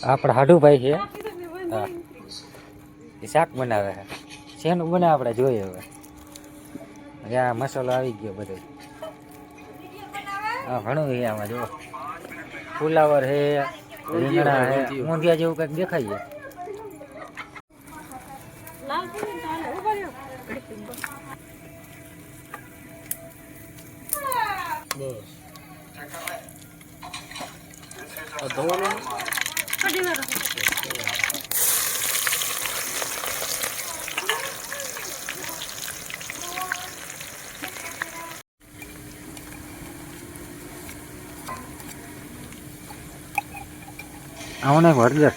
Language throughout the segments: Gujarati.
આપણા હાડુભાઈ છે હા એ શાક બનાવે છે શેનું બનાવે આપણે જોઈએ હવે આ મસાલો આવી ગયો બધો હા ઘણું છે આમાં જો ફુલાવર છે રીંગણા છે ઊંધિયા જેવું કંઈક દેખાય છે આવું નહીં હળદર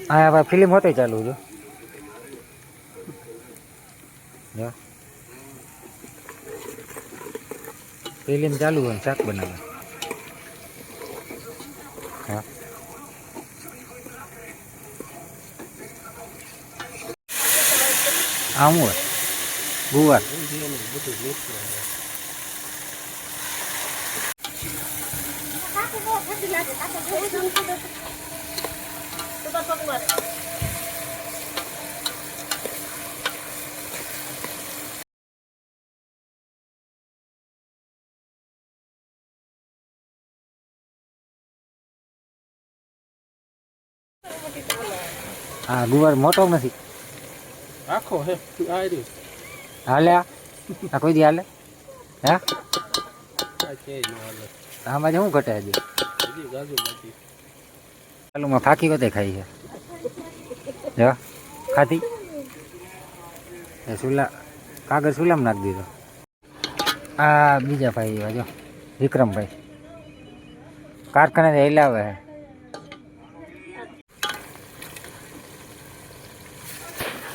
હા ભાઈ ફિલ્મ હોતે ચાલુ જો ફિલ્મ ચાલુ હોય શાક બનાવે હા આમ હોય ગુવાર હા ગુવાર મોટો નથી આખો હે હાલે આ કોઈ દી હાલે હા આમાં શું ઘટે હજી ચાલુમાં ફાંકી કોતે ખાઈ છે જો ખાધી એ સુલા કાગળ સુલામાં નાખી દીધો આ બીજા ભાઈ જો વિક્રમભાઈ કારખાને હેલાવે છે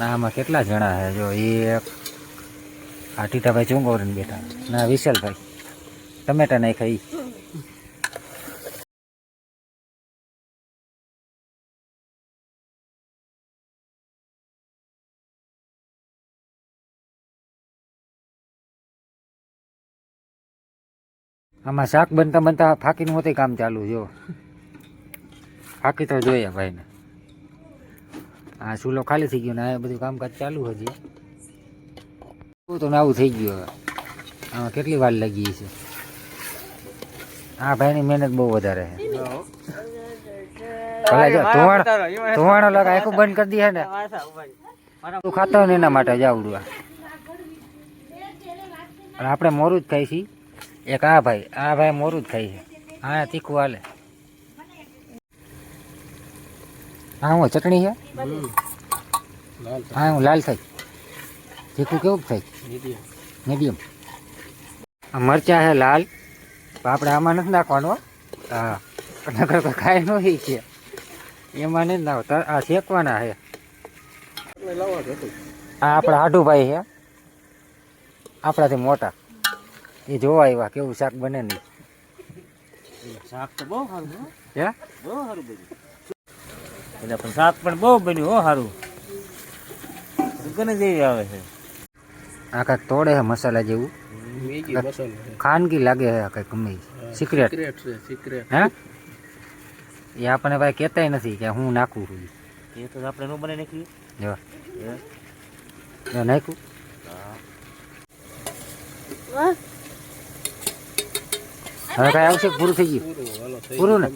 આમાં કેટલા જણા છે જો એક આ ટીટાભાઈ ચુંગોરીને બેઠા ના વિશાલભાઈ ટમેટા નહીં ખાઈ આમાં શાક બનતા બનતા ફાંકીનું હોતે કામ ચાલુ જો ફાંકી તો જોઈએ ભાઈને આ ચૂલો ખાલી થઈ ગયો ને આ બધું કામકાજ ચાલુ હજી તો આવું થઈ ગયું હવે આમાં કેટલી વાર લાગી છે આ ભાઈની મહેનત બહુ વધારે છે ભલે જો ધોવાણો લાગે આખું બંધ કરી દે ને તું ખાતો ને એના માટે જાવડું અને આપણે મોરું જ ખાઈ છીએ એક આ ભાઈ મોરું જ ખાઈ છે હા તીખું હાલે હા હું ચટણી છે હા હું લાલ થાય તીખું કેવું થાય મીડિયમ આ મરચાં છે લાલ આપણે આમાં નથી નાખવાનું હા નકર તો ખાય ન છે એમાં નથી નાખો આ શેકવાના છે આ આપણા હાડુભાઈ છે આપણાથી મોટા એ જોવા આવ્યા કેવું શાક બને નહીં શાક તો બહુ સારું હે બહુ સારું બન્યું એટલે પણ શાક પણ બહુ બન્યું હો સારું દુકાને જેવી આવે છે આ કાંઈક તોડે છે મસાલા જેવું ખાનગી લાગે છે આ કંઈક ગમે સિક્રેટ હે એ આપણને ભાઈ કહેતાય નથી કે હું નાખું છું એ તો આપણે નું બનાવી નાખ્યું જો નાખ્યું હવે કાંઈ આવશે પૂરું થઈ ગયું પૂરું ને